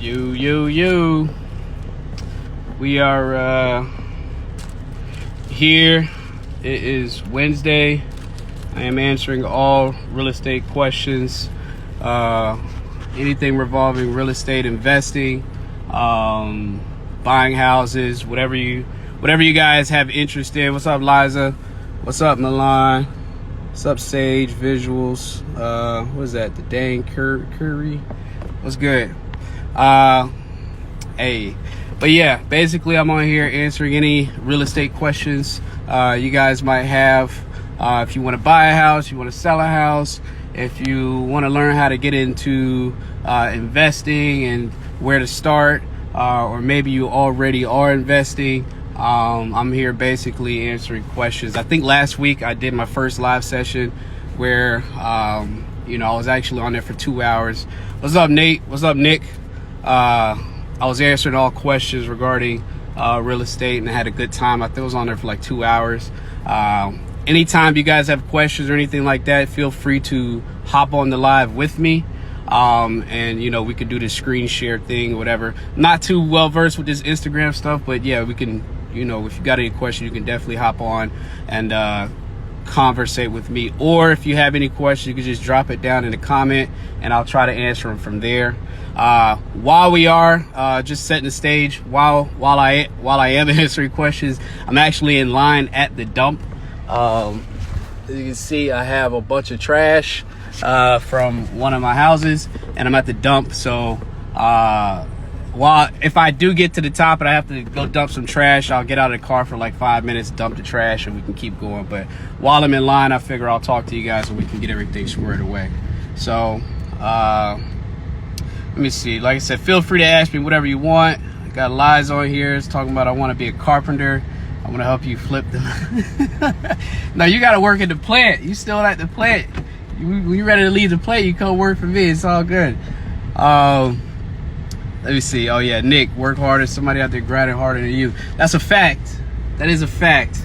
You. We are here. It is Wednesday. I am answering all real estate questions. Anything revolving real estate investing, buying houses, whatever you guys have interest in. What's up, Liza? What's up, Milan? What's up, Sage Visuals? What is that? The dang Curry? What's good? Hey, but yeah, basically I'm on here answering any real estate questions you guys might have. If you want to buy a house, you want to sell a house, if you want to learn how to get into investing and where to start, or maybe you already are investing, I'm here basically answering questions. I think last week I did my first live session where I was actually on there for 2 hours. What's up, Nate? What's up, Nick? I was answering all questions regarding real estate, and I had a good time. I think I was on there for like 2 hours. Anytime you guys have questions or anything like that, feel free to hop on the live with me. And we could do this screen share thing, whatever. Not too well versed with this Instagram stuff, but yeah, we can, if you got any questions, you can definitely hop on and conversate with me. Or if you have any questions, you can just drop it down in the comment and I'll try to answer them from there. While we are just setting the stage, while I am answering questions, I'm actually in line at the dump. As you can see, I have a bunch of trash from one of my houses, and I'm at the dump. So if I do get to the top and I have to go dump some trash, I'll get out of the car for like 5 minutes, dump the trash, and we can keep going. But while I'm in line, I figure I'll talk to you guys and we can get everything squared away. So let me see. Like I said, feel free to ask me whatever you want. I got Liz on here. It's talking about I want to be a carpenter. I want to help you flip them. No, you got to work at the plant. You still at the plant. When you ready to leave the plant, you come work for me. It's all good. Let me see. Oh, yeah, Nick, work harder. Somebody out there grinding harder than you. That's a fact. That is a fact.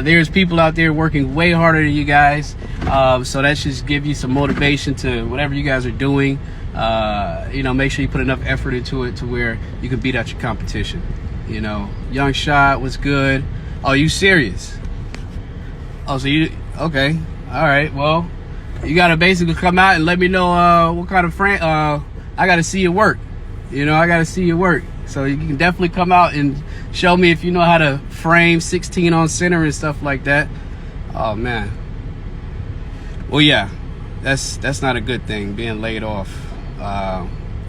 There's people out there working way harder than you guys. So that should give you some motivation to whatever you guys are doing. Make sure you put enough effort into it to where you can beat out your competition. Young Shot was good. Oh, you serious? Oh, so you okay? All right. Well, you gotta basically come out and let me know what kind of frame. I gotta see your work. I gotta see your work. So you can definitely come out and show me if you know how to frame 16 on center and stuff like that. Oh man. Well, yeah, that's not a good thing, being laid off.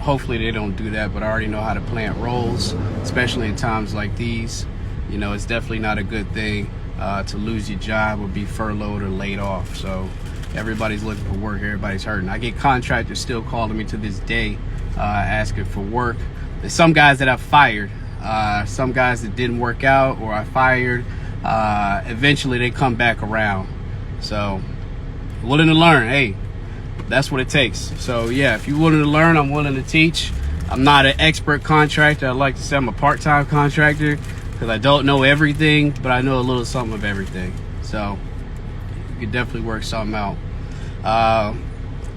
Hopefully they don't do that, but I already know how to plant roles, especially in times like these. It's definitely not a good thing to lose your job or be furloughed or laid off. So everybody's looking for work, everybody's hurting. I get contractors still calling me to this day asking for work. There's some guys that I've fired, some guys that didn't work out or I fired. Eventually they come back around. So willing to learn, hey, that's what it takes. So yeah, if you're willing to learn, I'm willing to teach. I'm not an expert contractor. I like to say I'm a part-time contractor because I don't know everything, but I know a little something of everything. So you can definitely work something out.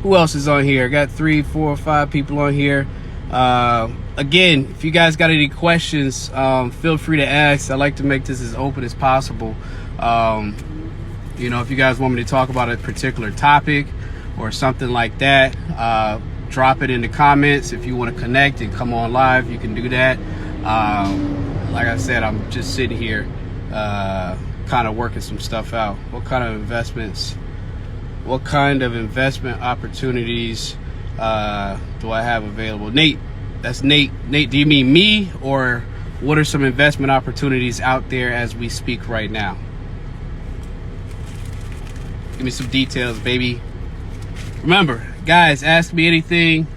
Who else is on here? I got 3, 4, 5 people on here. Again, if you guys got any questions, feel free to ask. I like to make this as open as possible. If you guys want me to talk about a particular topic or something like that, drop it in the comments. If you want to connect and come on live, you can do that. Like I said, I'm just sitting here kind of working some stuff out. What kind of investment opportunities do I have available? Nate, that's Nate. Nate, do you mean me, or what are some investment opportunities out there as we speak right now? Give me some details, baby. Remember, guys, ask me anything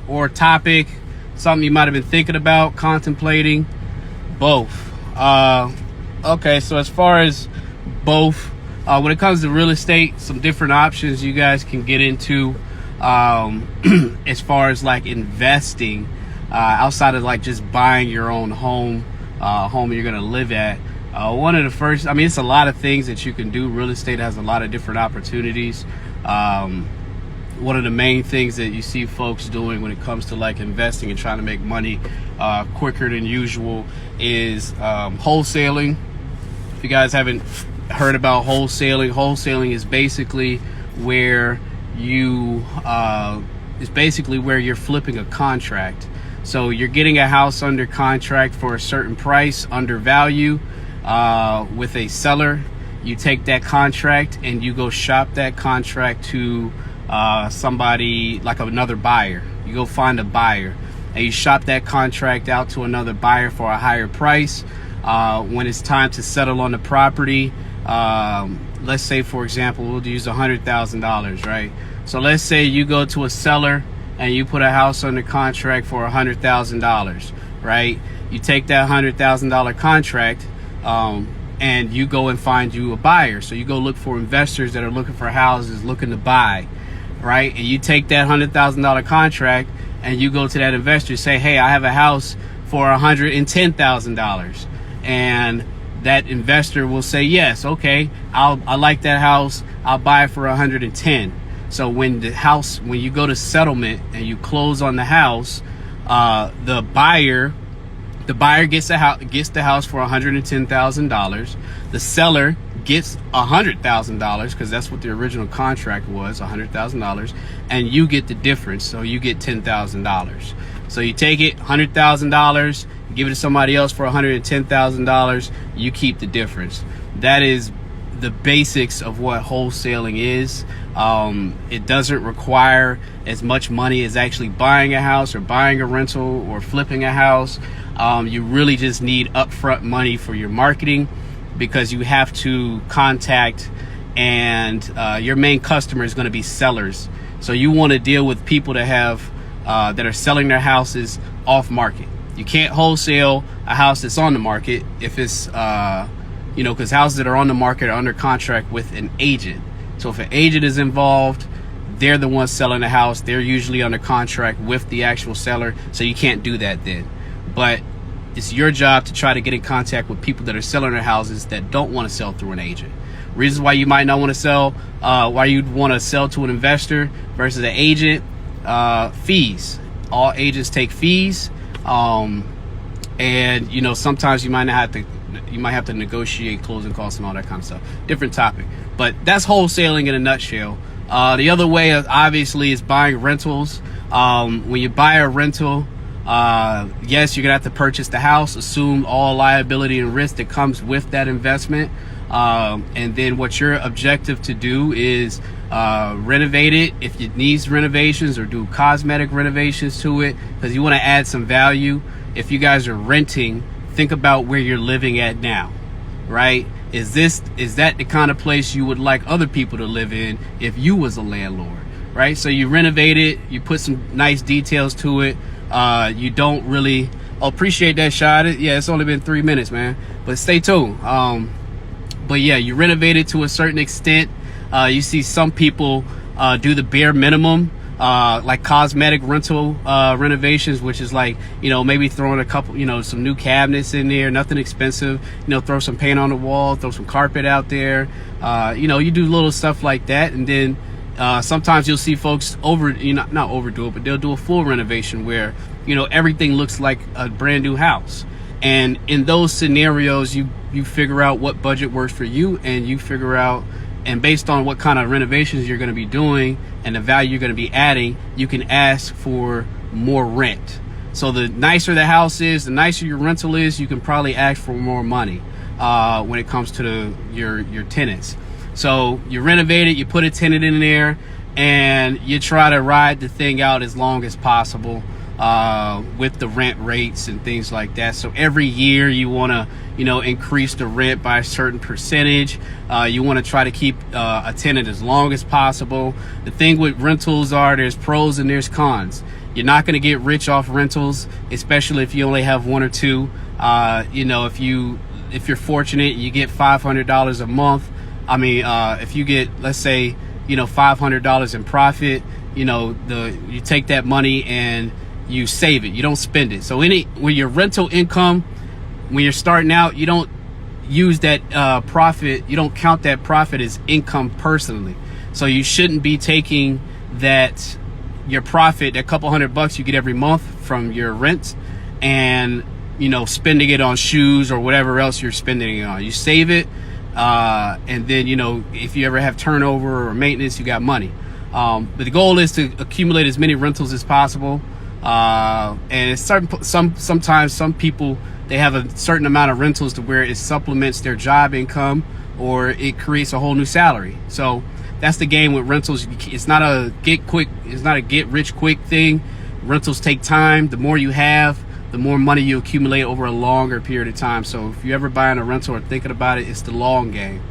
or topic, something you might have been thinking about, contemplating, both. Okay, so as far as both, when it comes to real estate, some different options you guys can get into as far as like investing outside of like just buying your own home you're going to live at. One of the first, it's a lot of things that you can do. Real estate has a lot of different opportunities. one of the main things that you see folks doing when it comes to like investing and trying to make money quicker than usual is wholesaling. If you guys haven't heard about wholesaling is basically where you're flipping a contract. So you're getting a house under contract for a certain price, under value, with a seller. You take that contract and you go shop that contract to somebody, like another buyer. You go find a buyer and you shop that contract out to another buyer for a higher price. When it's time to settle on the property, let's say, for example, we'll use $100,000, right? So let's say you go to a seller and you put a house under contract for $100,000, right? You take that $100,000 contract, and you go and find you a buyer. So you go look for investors that are looking for houses, looking to buy, right? And you take that $100,000 contract and you go to that investor and say, hey, I have a house for $110,000. And that investor will say, yes, okay, I like that house, I'll buy it for 110. So when you go to settlement and you close on the house, the buyer gets the house for $110,000. The seller gets $100,000 because that's what the original contract was, $100,000, and you get the difference. So you get $10,000. So you take it, $100,000, give it to somebody else for $110,000. You keep the difference. That is the basics of what wholesaling is. It doesn't require as much money as actually buying a house or buying a rental or flipping a house. You really just need upfront money for your marketing, because you have to contact, and your main customer is going to be sellers. So you want to deal with people that are selling their houses off market. You can't wholesale a house that's on the market if it's because houses that are on the market are under contract with an agent. So if an agent is involved, they're the ones selling the house. They're usually under contract with the actual seller, so you can't do that then. But it's your job to try to get in contact with people that are selling their houses that don't want to sell through an agent. Reasons why you might not want to sell, why you'd want to sell to an investor versus an agent: fees. All agents take fees, and sometimes you might have to negotiate closing costs and all that kind of stuff. Different topic, but that's wholesaling in a nutshell. The other way, obviously, is buying rentals. When you buy a rental, yes, you're gonna have to purchase the house, assume all liability and risk that comes with that investment, and then what your objective to do is renovate it if it needs renovations, or do cosmetic renovations to it, because you want to add some value. If you guys are renting, think about where you're living at now, right? Is that the kind of place you would like other people to live in if you was a landlord, right? So you renovate it, you put some nice details to it. You don't really appreciate that shot. Yeah, it's only been 3 minutes, man, but stay tuned. But yeah, you renovate it to a certain extent. You see some people do the bare minimum, like cosmetic rental renovations, which is like, maybe throwing a couple, some new cabinets in there, nothing expensive, throw some paint on the wall, throw some carpet out there. You do little stuff like that. And then sometimes you'll see folks not overdo it, but they'll do a full renovation where, everything looks like a brand new house. And in those scenarios, you figure out what budget works for you, and you figure out, and based on what kind of renovations you're going to be doing and the value you're going to be adding, you can ask for more rent. So the nicer the house is, the nicer your rental is, you can probably ask for more money when it comes to your tenants. So you renovate it, you put a tenant in there, and you try to ride the thing out as long as possible with the rent rates and things like that. So every year you want to increase the rent by a certain percentage. You want to try to keep a tenant as long as possible. The thing with rentals there's pros and there's cons. You're not going to get rich off rentals, especially if you only have one or two. If you're fortunate, you get $500 a month. If you get, let's say, $500 in profit, you take that money and you save it. You don't spend it. So when your rental income, when you're starting out, you don't use that profit. You don't count that profit as income personally. So you shouldn't be taking that your profit, that couple $100 you get every month from your rent, and spending it on shoes or whatever else you're spending it on. You save it, and then if you ever have turnover or maintenance, you got money. But the goal is to accumulate as many rentals as possible. And it's sometimes some people, they have a certain amount of rentals to where it supplements their job income, or it creates a whole new salary. So that's the game with rentals. It's not a get rich quick thing. Rentals take time. The more you have, the more money you accumulate over a longer period of time. So if you're ever buying a rental or thinking about it, it's the long game.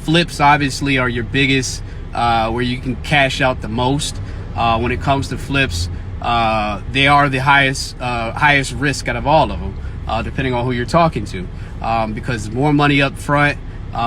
Flips obviously are your biggest, where you can cash out the most. When it comes to flips, they are the highest risk out of all of them, depending on who you're talking to, because more money up front,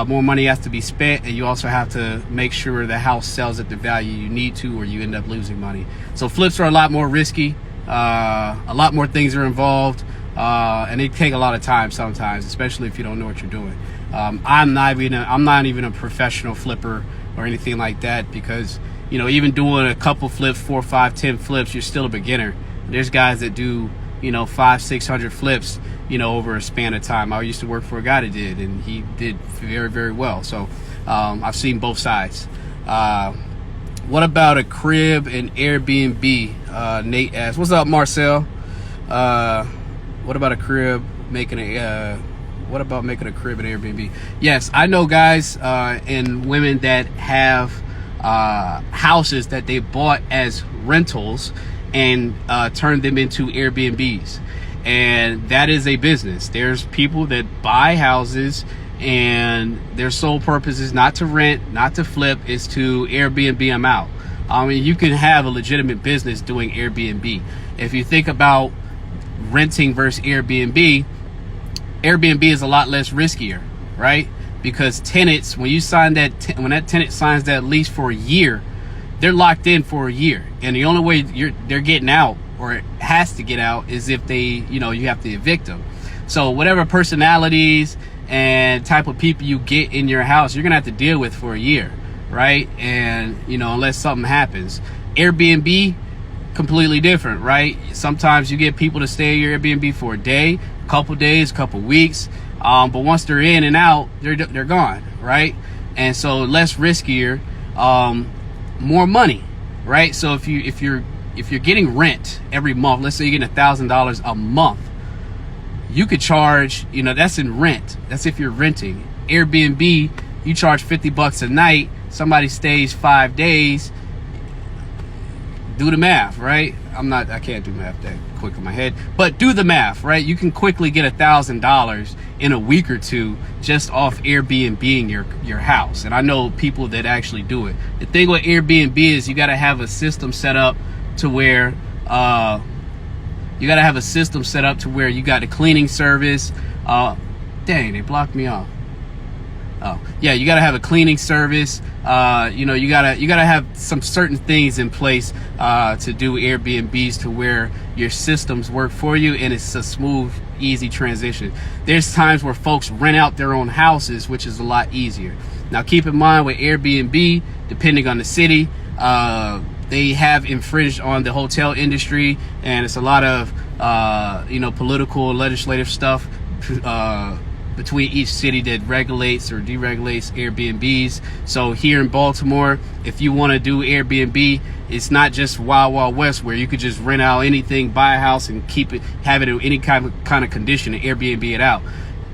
more money has to be spent, and you also have to make sure the house sells at the value you need to, or you end up losing money. So flips are a lot more risky. A lot more things are involved, and they take a lot of time sometimes, especially if you don't know what you're doing. I'm not even a professional flipper or anything like that, because even doing a couple flips, 4, 5, 10 flips, you're still a beginner. There's guys that do 500, 600 flips over a span of time. I used to work for a guy that did, and he did very, very well. So I've seen both sides. What about a crib and Airbnb? Nate asked. What's up, Marcel? What about a crib making a crib and Airbnb? Yes, I know guys and women that have houses that they bought as rentals and turned them into Airbnbs, and that is a business. There's people that buy houses and their sole purpose is not to rent, not to flip, is to Airbnb them out. I mean, you can have a legitimate business doing Airbnb. If you think about renting versus Airbnb, Airbnb is a lot less riskier, right? Because tenants, when that tenant signs that lease for a year, they're locked in for a year, and the only way they're getting out, or it has to get out, is if you have to evict them. So whatever personalities and type of people you get in your house, you're gonna have to deal with for a year, right? And unless something happens. Airbnb, completely different, right? Sometimes you get people to stay at your Airbnb for a day, a couple days, a couple weeks, but once they're in and out, they're gone, right? And so less riskier, more money, right? So if you're getting rent every month, let's say you're getting $1,000 a month, you could charge, that's in rent. That's if you're renting. Airbnb, you charge $50 a night. Somebody stays 5 days. Do the math, right? I can't do math that quick in my head, but do the math, right? You can quickly get $1,000 in a week or two just off Airbnb-ing your house. And I know people that actually do it. The thing with Airbnb is you got to have a system set up to where you got a cleaning service. Dang, they blocked me off. Oh yeah, you gotta have a cleaning service. You gotta have some certain things in place to do Airbnbs, to where your systems work for you and it's a smooth, easy transition. There's times where folks rent out their own houses, which is a lot easier. Now keep in mind with Airbnb, depending on the city, they have infringed on the hotel industry, and it's a lot of political, legislative stuff between each city that regulates or deregulates Airbnbs. So here in Baltimore, if you want to do Airbnb, it's not just Wild Wild West where you could just rent out anything, buy a house, and have it in any kind of condition and Airbnb it out.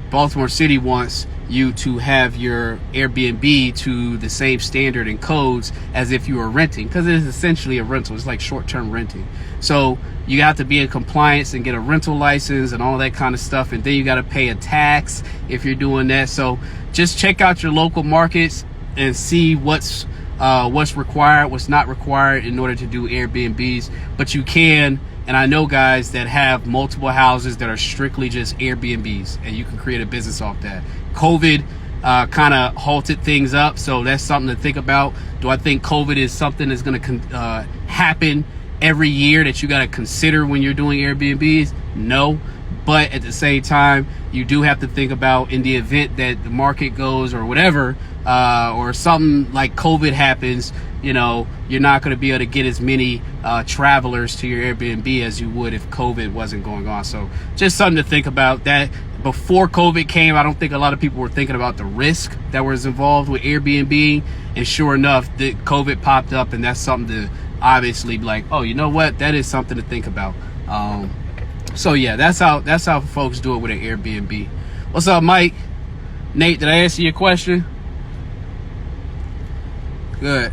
Baltimore City wants you to have your Airbnb to the same standard and codes as if you were renting, because it is essentially a rental. It's like short-term renting. So you have to be in compliance and get a rental license and all that kind of stuff, and then you got to pay a tax if you're doing that. So just check out your local markets and see what's required, what's not required in order to do Airbnbs. But you can, and I know guys that have multiple houses that are strictly just Airbnbs, and you can create a business off that. COVID kind of halted things up, so that's something to think about. Do I think COVID is something that's going to happen every year that you got to consider when you're doing Airbnbs? No, But at the same time, you do have to think about, in the event that the market goes or whatever, or something like COVID happens, you know, you're not going to be able to get as many travelers to your Airbnb as you would if COVID wasn't going on. So just something to think about. That before COVID came, I don't think a lot of people were thinking about the risk that was involved with Airbnb. And sure enough, the COVID popped up, and that's something to obviously be like, oh, you know what? That is something to think about. So yeah, that's how folks do it with an Airbnb. What's up, Mike? Nate, did I answer your question? Good.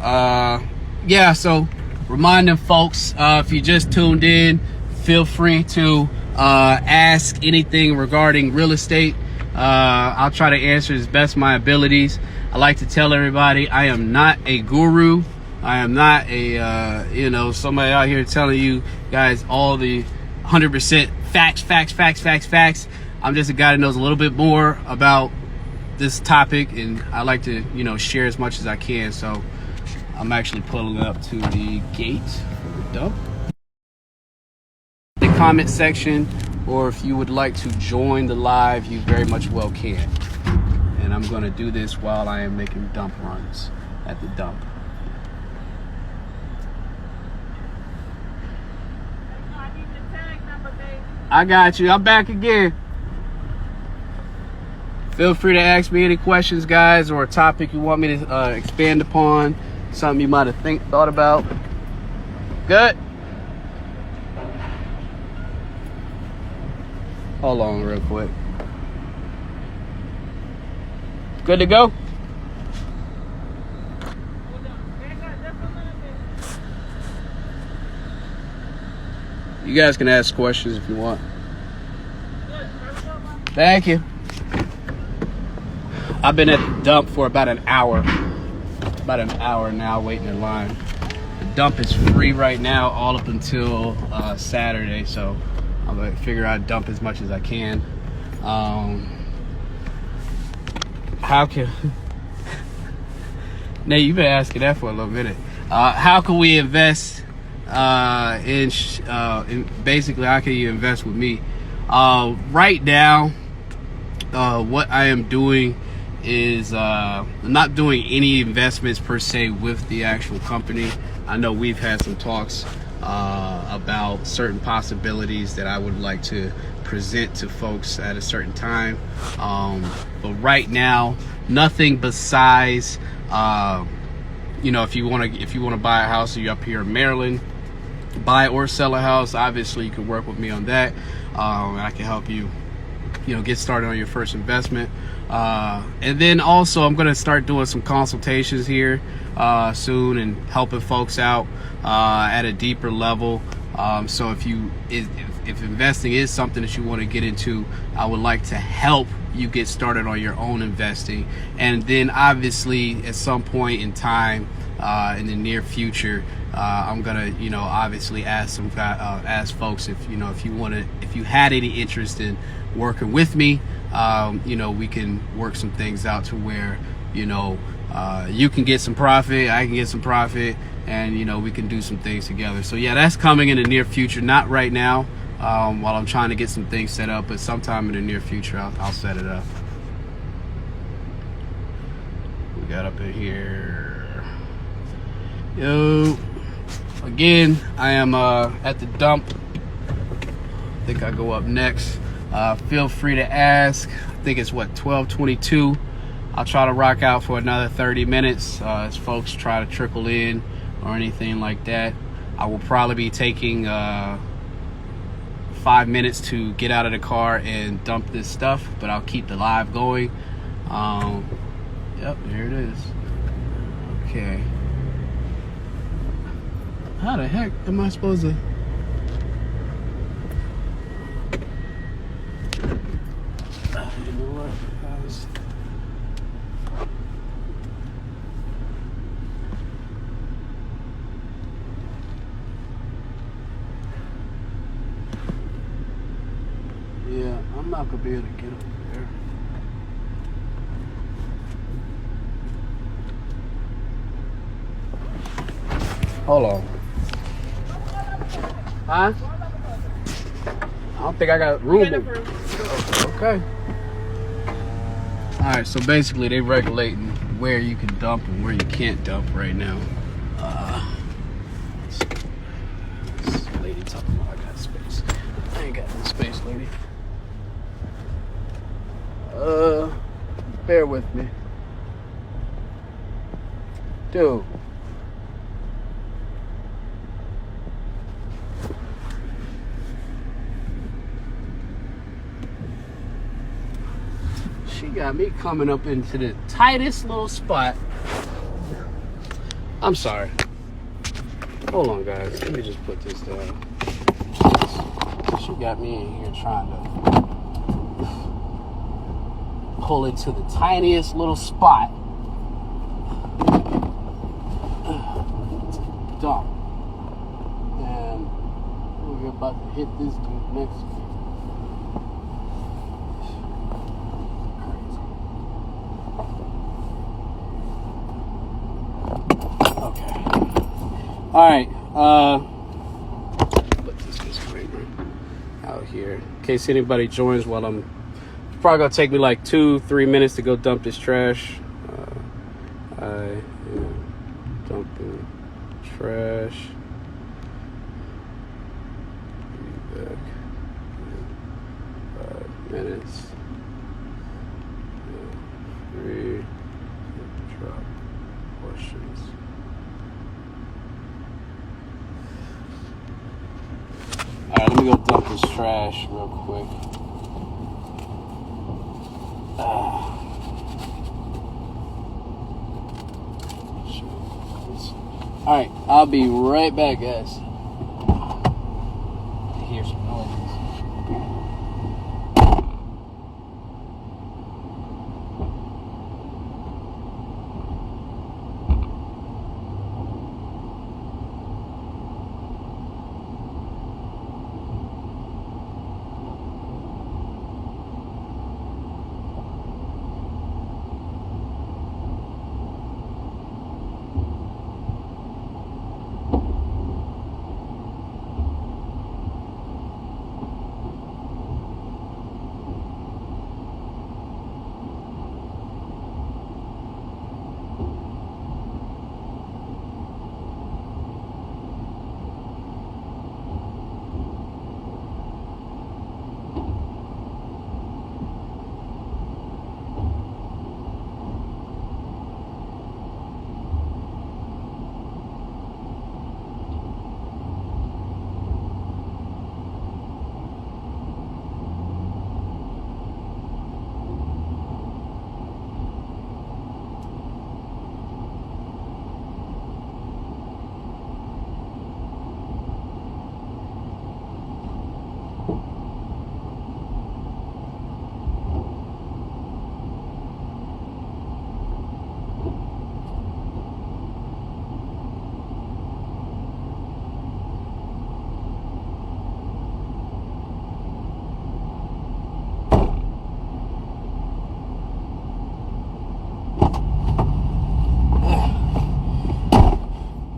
Yeah, so reminding folks, if you just tuned in, feel free to ask anything regarding real estate. I'll try to answer as best my abilities. I like to tell everybody I am not a guru. I am not a somebody out here telling you guys all the 100% facts. I'm just a guy that knows a little bit more about this topic, and I like to, share as much as I can. So I'm actually pulling up to the gate for the dump. The comment section, or if you would like to join the live, you very much well can. And I'm going to do this while I am making dump runs at the dump. I got you. I'm back again. Feel free to ask me any questions, guys, or a topic you want me to expand upon, something you might have thought about. Good. Hold on real quick. Good to go? You guys can ask questions if you want. Thank you. I've been at the dump for about an hour. About an hour now waiting in line. The dump is free right now all up until Saturday, so I'm going to figure out dump as much as I can. How can... Nate, you've been asking that for a little minute. How can we invest in basically, how can you invest with me? Right now, what I am doing is not doing any investments per se with the actual company. I know we've had some talks about certain possibilities that I would like to present to folks at a certain time, but right now, nothing besides if you want to buy a house, you're up here in Maryland, buy or sell a house, obviously you can work with me on that. I can help you get started on your first investment. And then also I'm going to start doing some consultations here soon and helping folks out at a deeper level. So if investing is something that you want to get into, I would like to help you get started on your own investing. And then obviously at some point in time in the near future, I'm gonna obviously ask folks if you had any interest in working with me. We can work some things out to where you can get some profit, I can get some profit, and we can do some things together. So yeah, that's coming in the near future, not right now, while I'm trying to get some things set up, but sometime in the near future I'll set it up. We got up in here. Yo, again, I am at the dump. I think I go up next. Feel free to ask. I think it's 12:22. I'll try to rock out for another 30 minutes as folks try to trickle in or anything like that. I will probably be taking 5 minutes to get out of the car and dump this stuff, but I'll keep the live going. Yep, there it is. Okay. How the heck am I supposed to... Yeah, I'm not gonna be able to get up there. Hold on. Huh? I don't think I got room. Okay. All right, so basically they regulating where you can dump and where you can't dump right now. This lady talking about I got space. I ain't got no space, lady. Bear with me. Dude. She got me coming up into the tightest little spot. I'm sorry. Hold on, guys. Let me just put this down. She got me in here trying to pull it to the tiniest little spot. Dump. And we're about to hit this dude next to me. All right, put this disclaimer out here in case anybody joins while it's probably gonna take me like 2-3 minutes to go dump this trash. I am dumping trash. Be back in 5 minutes. 3 drop questions. Alright, let me go dump this trash real quick. Alright, I'll be right back, guys. I hear some noises.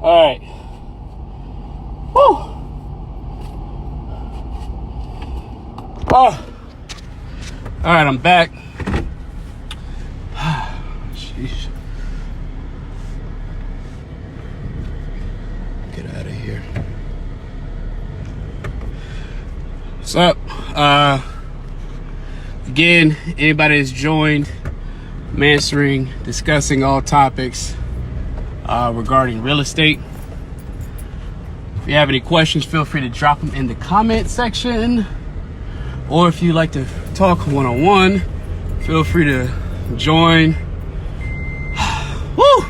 All right. Woo. Oh. All right, I'm back. Sheesh. Get out of here. What's up? Again, anybody that's joined, I'm answering, discussing all topics regarding real estate. If you have any questions, feel free to drop them in the comment section. Or if you like to talk one-on-one, feel free to join. Woo!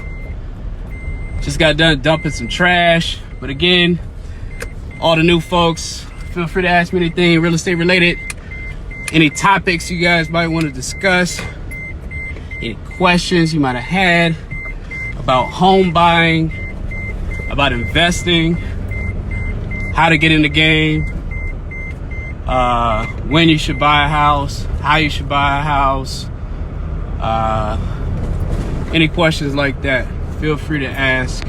Just got done dumping some trash. But again, all the new folks, feel free to ask me anything real estate related. Any topics you guys might want to discuss. Any questions you might have had about home buying, about investing, how to get in the game, when you should buy a house, how you should buy a house, any questions like that, feel free to ask.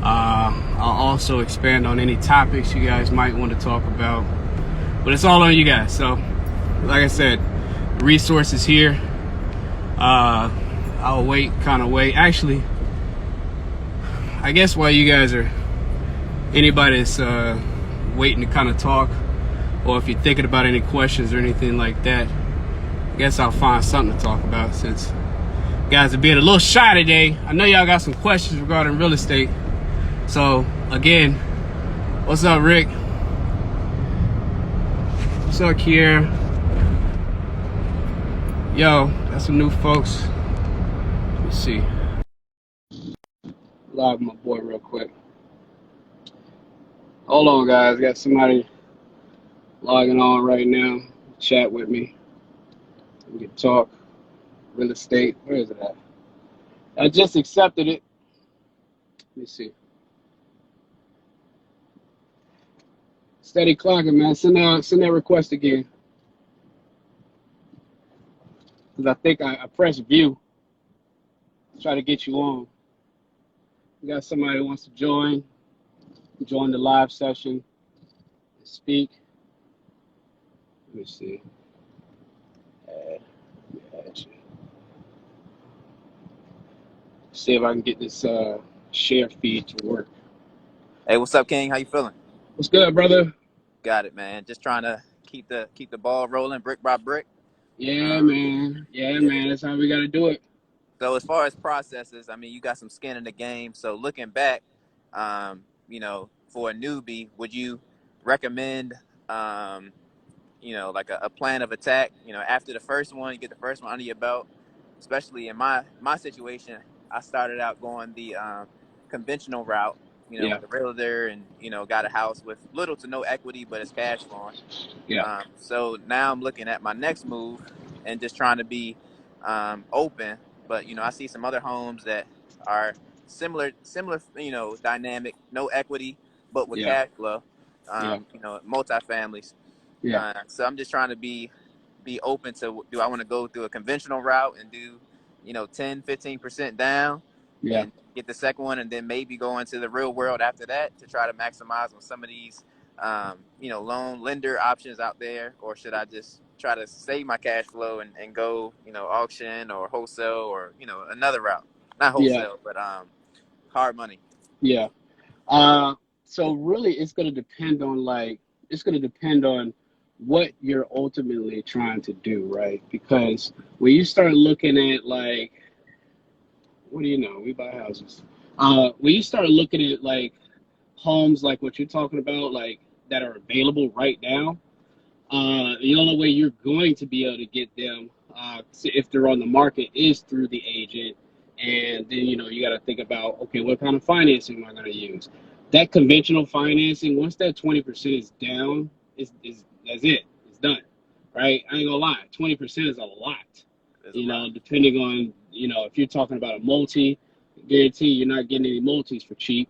I'll also expand on any topics you guys might want to talk about. But it's all on you guys. So, like I said, resources here. I'll wait, kind of wait. Actually, I guess while you guys are, anybody's waiting to kind of talk, or if you're thinking about any questions or anything like that, I guess I'll find something to talk about, since you guys are being a little shy today. I know y'all got some questions regarding real estate. So again, what's up, Rick? What's up, Kiera? Yo, that's some new folks. Let me see. Log my boy real quick. Hold on, guys. Got somebody logging on right now. Chat with me. We can talk real estate. Where is it at? I just accepted it. Let me see. Steady clocking, man. Send that request again. Because I think I pressed view. Try to get you on. We got somebody who wants to join the live session, speak. Let me see. See if I can get this share feed to work. Hey, what's up, King? How you feeling? What's good, brother? Got it, man. Just trying to keep the ball rolling brick by brick. Yeah, man. Yeah, man. That's how we got to do it. So as far as processes, I mean, you got some skin in the game. So looking back, you know, for a newbie, would you recommend, you know, like a plan of attack? You know, after the first one, you get the first one under your belt. Especially in my situation, I started out going the conventional route. You know, Yeah. with a realtor, and you know, got a house with little to no equity, but it's cash flowing. Yeah. So now I'm looking at my next move and just trying to be open. But you know, I see some other homes that are similar, you know, dynamic, no equity, but with Yeah. cash flow. Yeah. You know, multifamilies. Yeah. So I'm just trying to be open to, do I want to go through a conventional route and do, you know, 10-15% down, Yeah. and get the second one, and then maybe go into the real world after that to try to maximize on some of these you know, loan lender options out there? Or should I just try to save my cash flow and go, you know, auction or wholesale, or, you know, another route? Not wholesale, but hard money. Yeah. So really, it's gonna depend on what you're ultimately trying to do, right? Because when you start looking at, like, what do you know? We buy houses. When you start looking at like homes, like what you're talking about, like that are available right now, the only way you're going to be able to get them, if they're on the market, is through the agent. And then, you know, you got to think about, okay, what kind of financing am I going to use? That conventional financing, once that 20% is down, that's it. It's done, right? I ain't gonna lie, 20% is a lot. You know, depending on, you know, if you're talking about a multi, guarantee you're not getting any multis for cheap,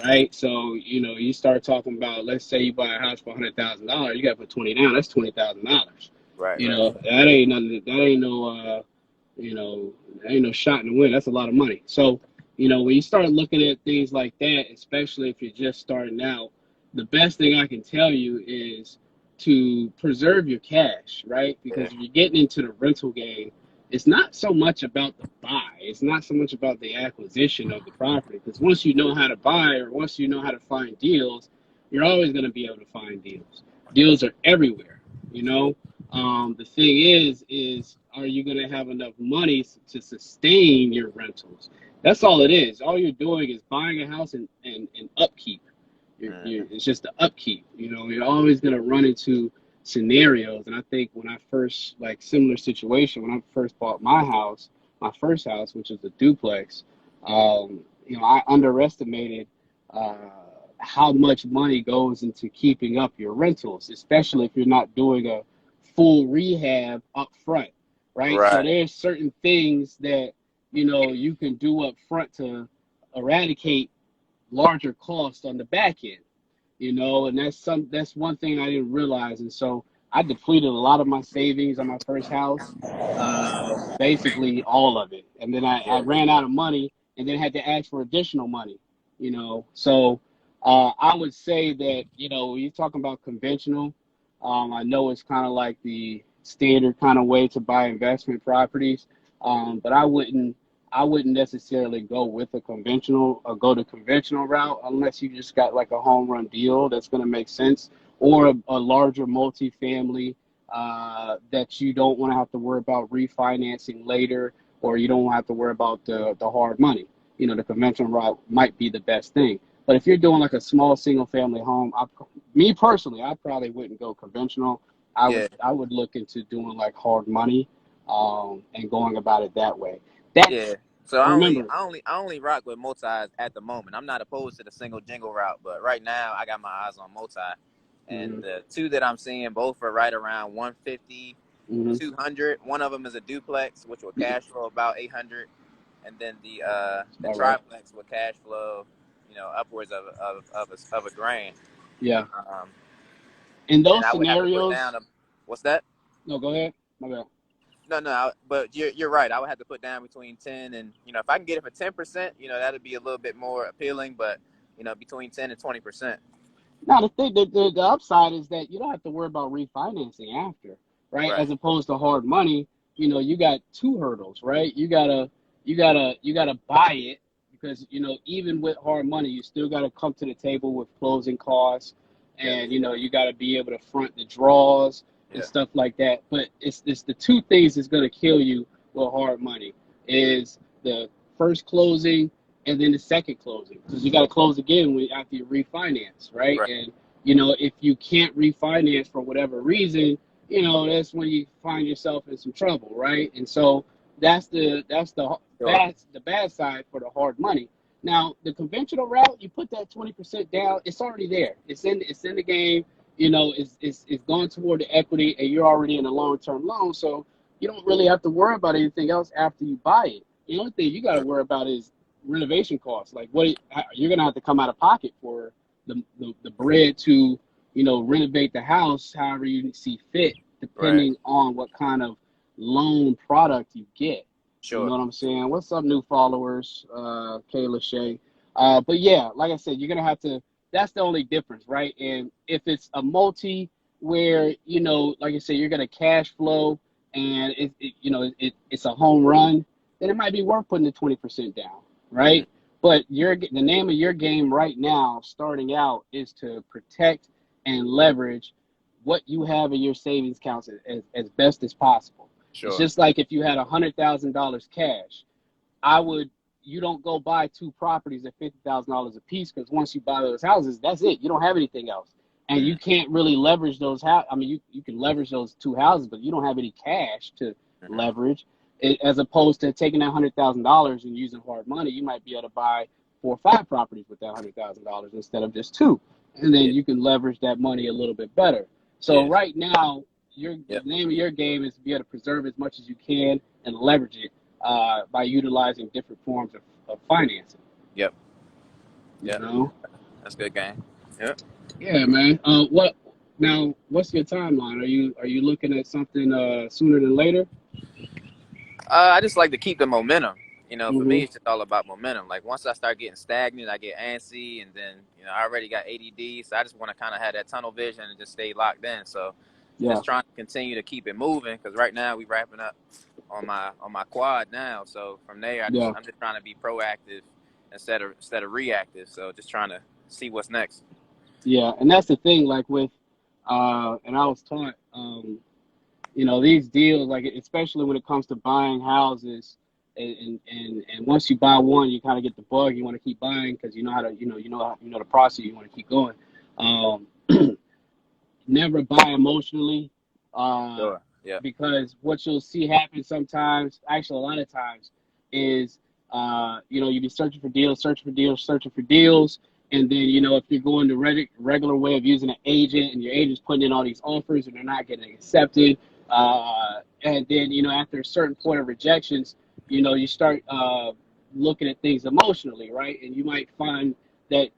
right? So, you know, you start talking about, let's say you buy a house for $100,000, you got to put 20 down. That's $20,000. Right. You know, that ain't nothing. That ain't no, you know, that ain't no shot in the wind. That's a lot of money. So, you know, when you start looking at things like that, especially if you're just starting out, the best thing I can tell you is to preserve your cash, right? Because if you're getting into the rental game, it's not so much about the buy. It's not so much about the acquisition of the property. Because once you know how to buy, or once you know how to find deals, you're always going to be able to find deals. Deals are everywhere, you know. The thing is, are you going to have enough money to sustain your rentals? That's all it is. All you're doing is buying a house and upkeep. It's just the upkeep. You know, you're always going to run into scenarios. And I think when I first, like, similar situation, when I first bought my first house, which was a duplex, you know, I underestimated how much money goes into keeping up your rentals, especially if you're not doing a full rehab up front, right? So there's certain things that, you know, you can do up front to eradicate larger costs on the back end, you know, and that's one thing I didn't realize. And so I depleted a lot of my savings on my first house, basically all of it. And then I ran out of money and then had to ask for additional money, you know. So I would say that, you know, when you're talking about conventional, I know it's kind of like the standard kind of way to buy investment properties, but I wouldn't necessarily go with a conventional or go the conventional route unless you just got like a home run deal that's going to make sense, or a larger multifamily that you don't want to have to worry about refinancing later, or you don't have to worry about the hard money. The conventional route might be the best thing. But if you're doing like a small single family home, me personally, I probably wouldn't go conventional. I would Yeah, I would look into doing like hard money, and going about it that way. That's yeah. So remember. I only rock with multis at the moment. I'm not opposed to the single jingle route, but right now I got my eyes on multi. And Hmm. the two that I'm seeing both are right around 150, Hmm. 200. One of them is a duplex, which will cash flow about 800, and then the All right. triplex will cash flow, upwards of a grand. Yeah. Um, In and those I would have to put down scenarios, a what's that? no, go ahead. My bad. No, no, but you're right. I would have to put down between 10 and if I can get it for 10%, that'd be a little bit more appealing. But between 10 and 20%. Now the upside is that you don't have to worry about refinancing after, right? Right. As opposed to hard money, you got two hurdles, right? You gotta buy it because even with hard money, you still gotta come to the table with closing costs, Yeah. and you gotta be able to front the draws and Yeah. stuff like that. But it's the two things that's gonna kill you with hard money is the first closing and then the second closing because you got to close again after you refinance, right? Right. And if you can't refinance for whatever reason, that's when you find yourself in some trouble, right? And so that's the Sure. bad side for the hard money. Now the conventional route, you put that 20% down, it's already there. It's in the game. It's going toward the equity, and you're already in a long term loan, so you don't really have to worry about anything else after you buy it. The only thing you got to worry about is renovation costs. Like you're gonna have to come out of pocket for the bread to renovate the house however you see fit, Right. depending on what kind of loan product you get. You know Sure. what I'm saying? What's up, new followers? Kayla Shay. But yeah, like I said, you're gonna have to. That's the only difference, right? And if it's a multi where like I said, you're gonna cash flow and it's a home run, then it might be worth putting the 20% down, Hmm. right? But the name of your game right now, starting out, is to protect and leverage what you have in your savings accounts as best as possible. It's Sure. just like if you had $100,000 cash, I would you don't go buy two properties at $50,000 a piece because once you buy those houses, that's it. You don't have anything else, and you Hmm. can't really leverage those I mean, you can leverage those two houses, but you don't have any cash to Hmm. leverage. As opposed to taking that $100,000 and using hard money, you might be able to buy 4 or 5 properties with that $100,000 instead of just two, and then Yeah. you can leverage that money a little bit better. So Yeah. right now, the Yep. name of your game is to be able to preserve as much as you can and leverage it by utilizing different forms of financing. Yep. You Yep. know? That's a good game. Yep. Yeah, man. What now? What's your timeline? Are you looking at something sooner than later? I just like to keep the momentum. For Mm-hmm. me, it's just all about momentum. Like once I start getting stagnant, I get antsy, and then I already got ADD, so I just want to kind of have that tunnel vision and just stay locked in. So, Yeah, just trying to continue to keep it moving because right now we wrapping up on my quad now. So from there, yeah, I'm just trying to be proactive instead of reactive. So just trying to see what's next. yeah. And that's the thing. Like with, and I was taught, these deals, like especially when it comes to buying houses, and once you buy one, you kind of get the bug. You want to keep buying because you know how to, the process. You want to keep going. Um, Never buy emotionally, uh, Sure. Yeah. because what you'll see happen sometimes, actually a lot of times, is you be searching for deals, searching for deals, searching for deals, and then if you're going the regular way of using an agent, and your agent's putting in all these offers and they're not getting accepted, and then after a certain point of rejections, you start looking at things emotionally, right? And you might find that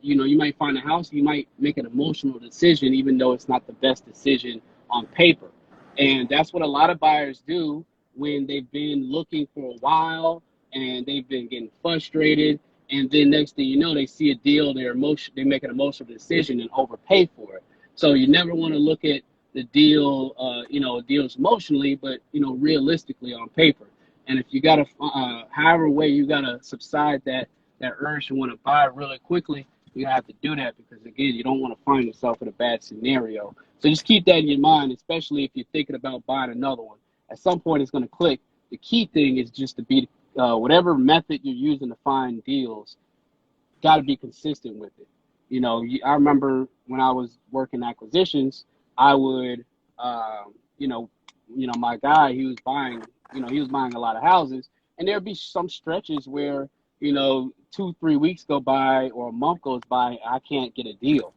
you might find a house, you might make an emotional decision, even though it's not the best decision on paper. And that's what a lot of buyers do when they've been looking for a while and they've been getting frustrated. And then next thing you know, they see a deal, they make an emotional decision and overpay for it. So you never want to look at the deal, deals emotionally, but realistically on paper. And if you got to, however way you got to subside that urge to want to buy really quickly, you have to do that because again, you don't want to find yourself in a bad scenario. So just keep that in your mind, especially if you're thinking about buying another one. At some point, it's going to click. The key thing is just to be whatever method you're using to find deals, got to be consistent with it. I remember when I was working acquisitions, I would, my guy, he was buying a lot of houses, and there'd be some stretches where, 2, 3 weeks go by or a month goes by, I can't get a deal,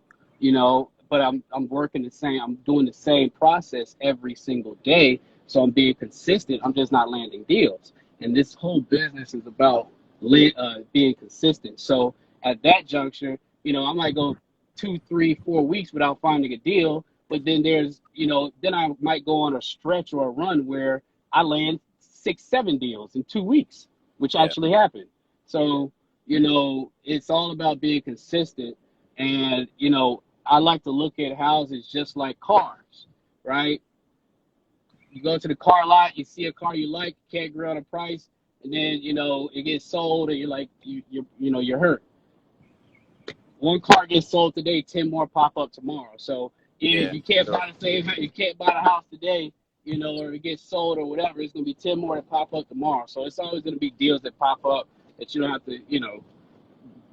but I'm working I'm doing the same process every single day, so I'm being consistent. I'm just not landing deals, and this whole business is about being consistent. So at that juncture, I might go 2, 3, 4 weeks without finding a deal, but then then I might go on a stretch or a run where I land 6, 7 deals in 2 weeks, which Yeah. actually happened. So, it's all about being consistent. And, I like to look at houses just like cars, right? You go to the car lot, you see a car you like, can't agree on a price, and then, it gets sold and you're like, you're hurt. One car gets sold today, 10 more pop up tomorrow. So if Yeah. you can't Sure. buy you can't buy the house today, or it gets sold or whatever, it's gonna be 10 more that pop up tomorrow. So it's always gonna be deals that pop up that you don't have to,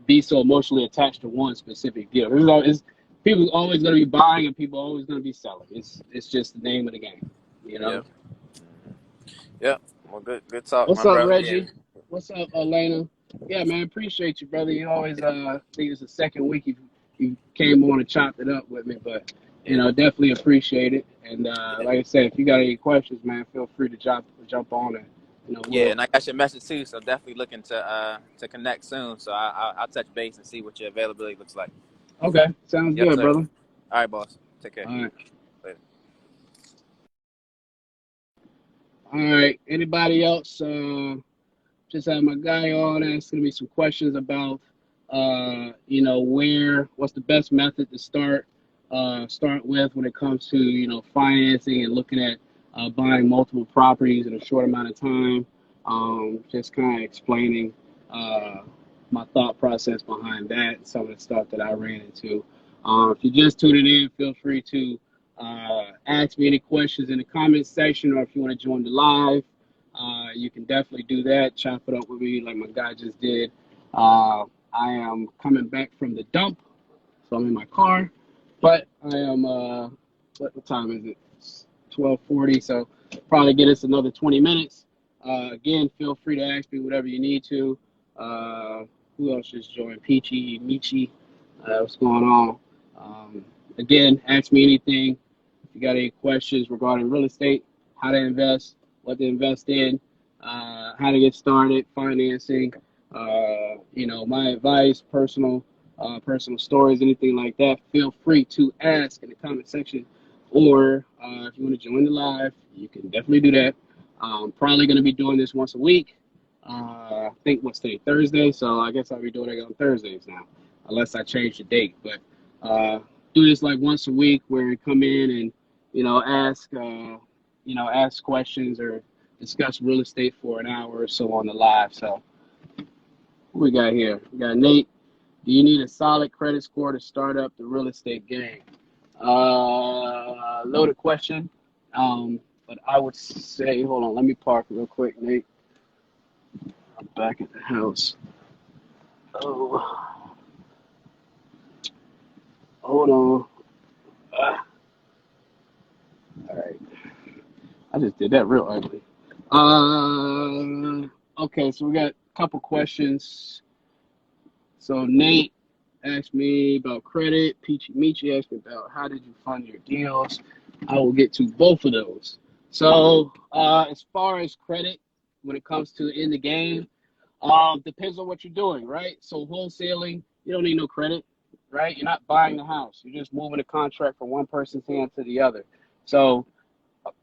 be so emotionally attached to one specific deal. People always gonna be buying and people always gonna be selling. It's just the name of the game, you know. Yep. Yep. Well, good talk, What's my up, brother. Yeah. Reggie? What's up, Elena? Yeah, man, appreciate you, brother. You always think it's the second week you came on and chopped it up with me, but Yeah. definitely appreciate it. And Yeah. like I said, if you got any questions, man, feel free to jump on and Yeah, we'll. and I got your message too, so definitely looking to connect soon. So I'll touch base and see what your availability looks like. Okay, sounds Yes, good, sir. brother. All right, boss. Take care. All right, Later. all right. Anybody else? Just had my guy on asking me some questions about, what's the best method to start with when it comes to, financing and looking at buying multiple properties in a short amount of time. Just kind of explaining uh, my thought process behind that, and some of the stuff that I ran into. If you're just tuning in, feel free to ask me any questions in the comments section, or if you want to join the live. You can definitely do that. Chop it up with me like my guy just did. I am coming back from the dump, so I'm in my car. But I am. What time is it? It's 12:40. So probably get us another 20 minutes. Again, feel free to ask me whatever you need to. Who else just joined? Peachy, Michi. What's going on? Again, ask me anything. If you got any questions regarding real estate, how to invest, what to invest in, how to get started, financing, my advice, personal stories, anything like that, feel free to ask in the comment section. Or if you want to join the live, you can definitely do that. I'm probably going to be doing this once a week. I think what's today, Thursday, so I guess I'll be doing it on Thursdays now, unless I change the date. But do this like once a week where we come in and ask questions or discuss real estate for an hour or so on the live. So what we got here? We got Nate. Do you need a solid credit score to start up the real estate game? Loaded question. But I would say, hold on, let me park real quick, Nate. I'm back at the house. Oh, hold on. All right. I just did that real ugly. Okay, so we got a couple questions. So Nate asked me about credit. Peachy Michi asked me about how did you fund your deals. I will get to both of those. So as far as credit, when it comes to in the game, depends on what you're doing, right? So wholesaling, you don't need no credit, right? You're not buying the house. You're just moving a contract from one person's hand to the other. So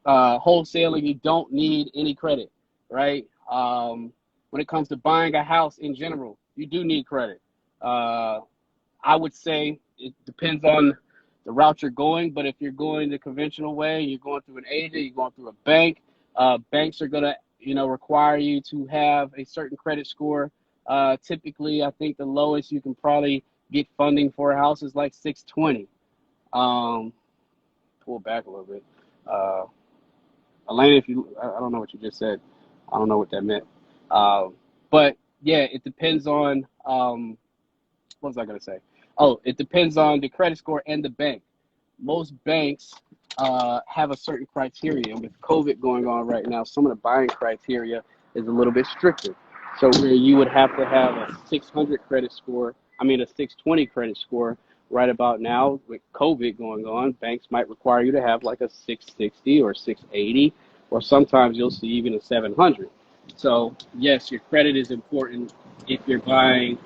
wholesaling, you don't need any credit, right? When it comes to buying a house in general, you do need credit. I would say it depends on the route you're going. But if you're going the conventional way, you're going through an agent, you're going through a bank. Banks are gonna, require you to have a certain credit score. Typically, I think the lowest you can probably get funding for a house is like 620. Um, Pull back a little bit. Uh, Elena, I don't know what you just said. I don't know what that meant. But yeah, it depends on, what was I going to say? Oh, it depends on the credit score and the bank. Most banks have a certain criteria. And with COVID going on right now, some of the buying criteria is a little bit stricter. So where you would have to have a 600 credit score, a 620 credit score right about now with COVID going on, banks might require you to have like a 660 or 680, or sometimes you'll see even a 700. So yes, your credit is important if you're buying,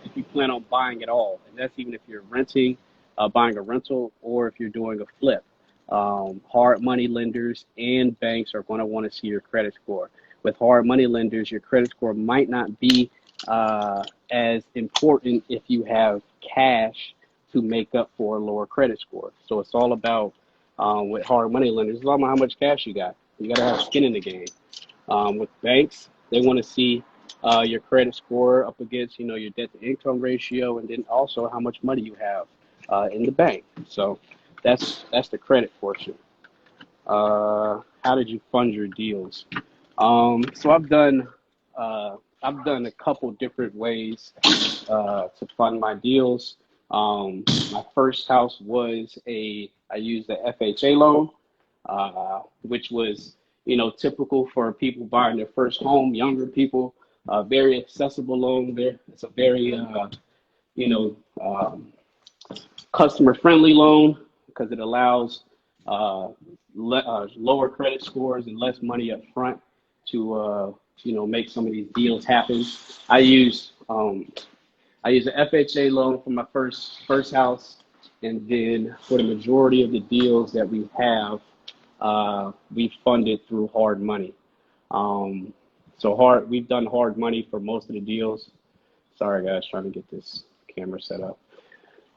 if you plan on buying at all. And that's even if you're renting, buying a rental, or if you're doing a flip. Hard money lenders and banks are going to want to see your credit score. With hard money lenders, your credit score might not be as important if you have cash to make up for a lower credit score. So it's all about, with hard money lenders, it's all about how much cash you got. You got to have skin in the game. With banks, they want to see your credit score up against, your debt to income ratio, and then also how much money you have in the bank. So that's the credit portion. How did you fund your deals? So I've done a couple different ways to fund my deals. My first house was I used the FHA loan, which was, typical for people buying their first home, younger people, very accessible loan there. It's a very, you know, um, customer friendly loan because it allows lower credit scores and less money up front to, make some of these deals happen. I use I use an FHA loan for my first house, and then for the majority of the deals that we have, we funded through hard money. Um, we've done hard money for most of the deals. Sorry guys, trying to get this camera set up.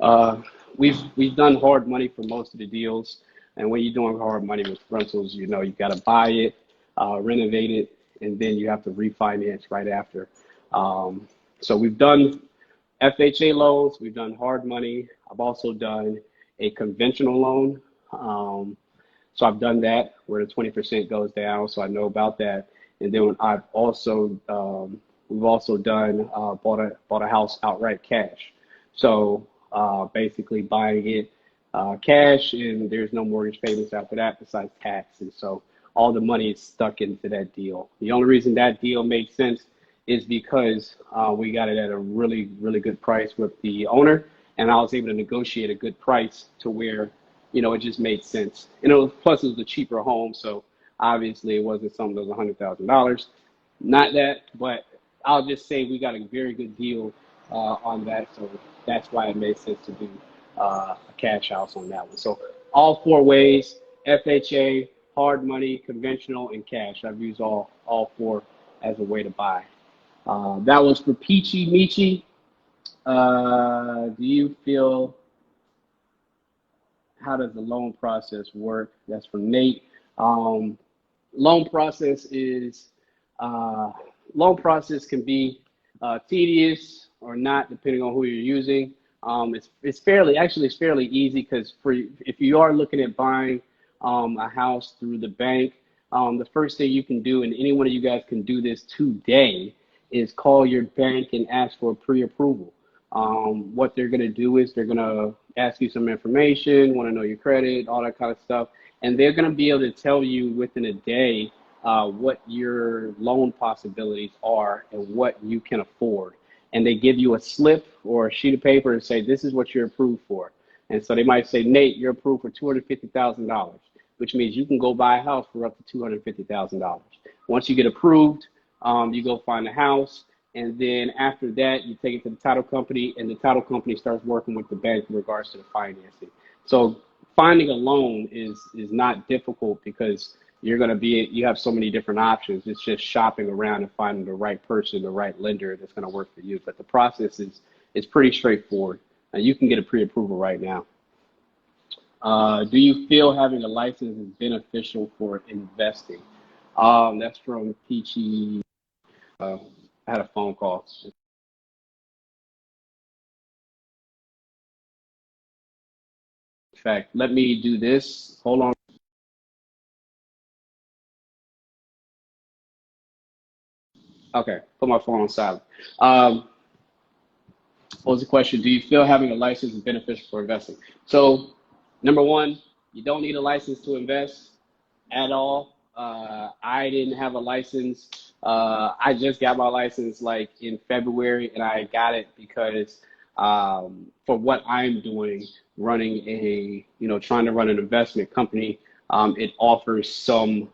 Uh, we've done hard money for most of the deals, and when you're doing hard money with rentals, you got to buy it, renovate it, and then you have to refinance right after. So we've done FHA loans, we've done hard money. I've also done a conventional loan. So I've done that where the 20% goes down, so I know about that. And then we've also done bought a house outright cash. So basically buying it cash, and there's no mortgage payments after that besides tax. And so all the money is stuck into that deal. The only reason that deal made sense is because we got it at a really, really good price with the owner, and I was able to negotiate a good price to where, it just made sense. And plus it was a cheaper home, so obviously it wasn't something that was $100,000. Not that, but I'll just say we got a very good deal on that, so that's why it made sense to do a cash house on that one. So all four ways: FHA, hard money, conventional, and cash. I've used all four as a way to buy. That was for Peachy Michi. Do you feel, how does the loan process work? That's from Nate. Loan process is, loan process can be tedious or not, depending on who you're using. It's fairly easy because if you are looking at buying a house through the bank, the first thing you can do, and any one of you guys can do this today, is call your bank and ask for a pre-approval. What they're going to do is they're going to ask you some information, want to know your credit, all that kind of stuff, and they're going to be able to tell you within a day what your loan possibilities are and what you can afford. And they give you a slip or a sheet of paper and say, this is what you're approved for. And so they might say, Nate, you're approved for $250,000, which means you can go buy a house for up to $250,000. Once you get approved, you go find a house, and then after that, you take it to the title company, and the title company starts working with the bank in regards to the financing. So finding a loan is not difficult because you have so many different options. It's just shopping around and finding the right person, the right lender that's going to work for you. But the process is pretty straightforward. And you can get a pre-approval right now. Do you feel having a license is beneficial for investing? That's from Peachy. Uh, I had a phone call. In fact, let me do this. Hold on. Okay, put my phone on silent. Um, what was the question? Do you feel having a license is beneficial for investing? So, number one, you don't need a license to invest at all. I didn't have a license. I just got my license like in February, and I got it because for what I'm doing, running trying to run an investment company, it offers some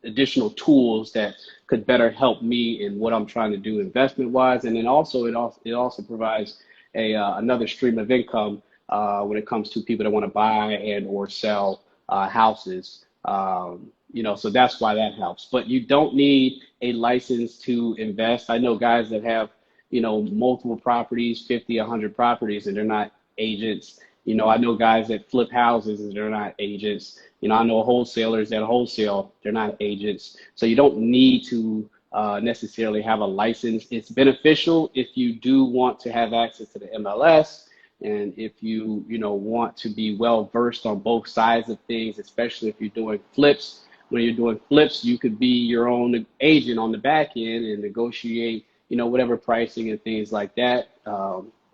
additional tools that could better help me in what I'm trying to do investment wise, and then also it also provides a another stream of income when it comes to people that want to buy and or sell houses. So that's why that helps. But you don't need a license to invest. I know guys that have, multiple properties, 50, 100 properties, and they're not agents. I know guys that flip houses and they're not agents. I know wholesalers that wholesale, they're not agents. So you don't need to necessarily have a license. It's beneficial if you do want to have access to the MLS, and if want to be well versed on both sides of things, especially if you're doing flips. When you're doing flips, you could be your own agent on the back end and negotiate, whatever pricing and things like that.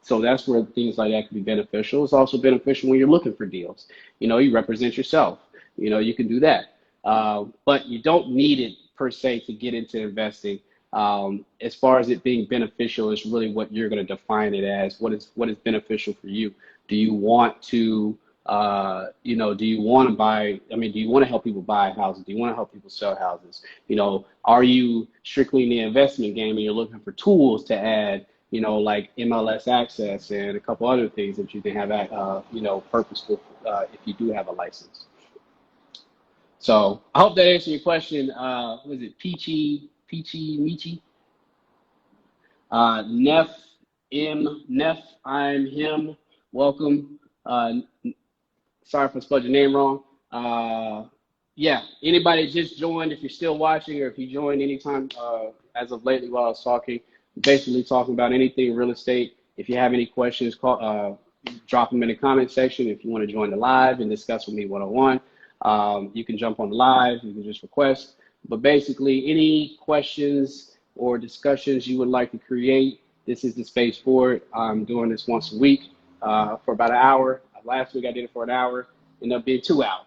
So that's where things like that can be beneficial. It's also beneficial when you're looking for deals. You represent yourself. You can do that. But you don't need it per se to get into investing. As far as it being beneficial is really what you're going to define it as. What is beneficial for you? Do you want to, do you want to buy? I mean, do you want to help people buy houses? Do you want to help people sell houses? Are you strictly in the investment game and you're looking for tools to add? Like MLS access and a couple other things that you can have, purposeful if you do have a license. So I hope that answered your question. Was it Peachy Michi? Neff Neff, I'm him. Welcome. Sorry for spelling your name wrong. Yeah, anybody just joined, if you're still watching or if you joined anytime as of lately while I was talking, basically talking about anything real estate. If you have any questions, drop them in the comment section. If you want to join the live and discuss with me one-on-one, you can jump on the live. You can just request. But basically, any questions or discussions you would like to create, this is the space for it. I'm doing this once a week for about an hour. Last week I did it for an hour. Ended up being 2 hours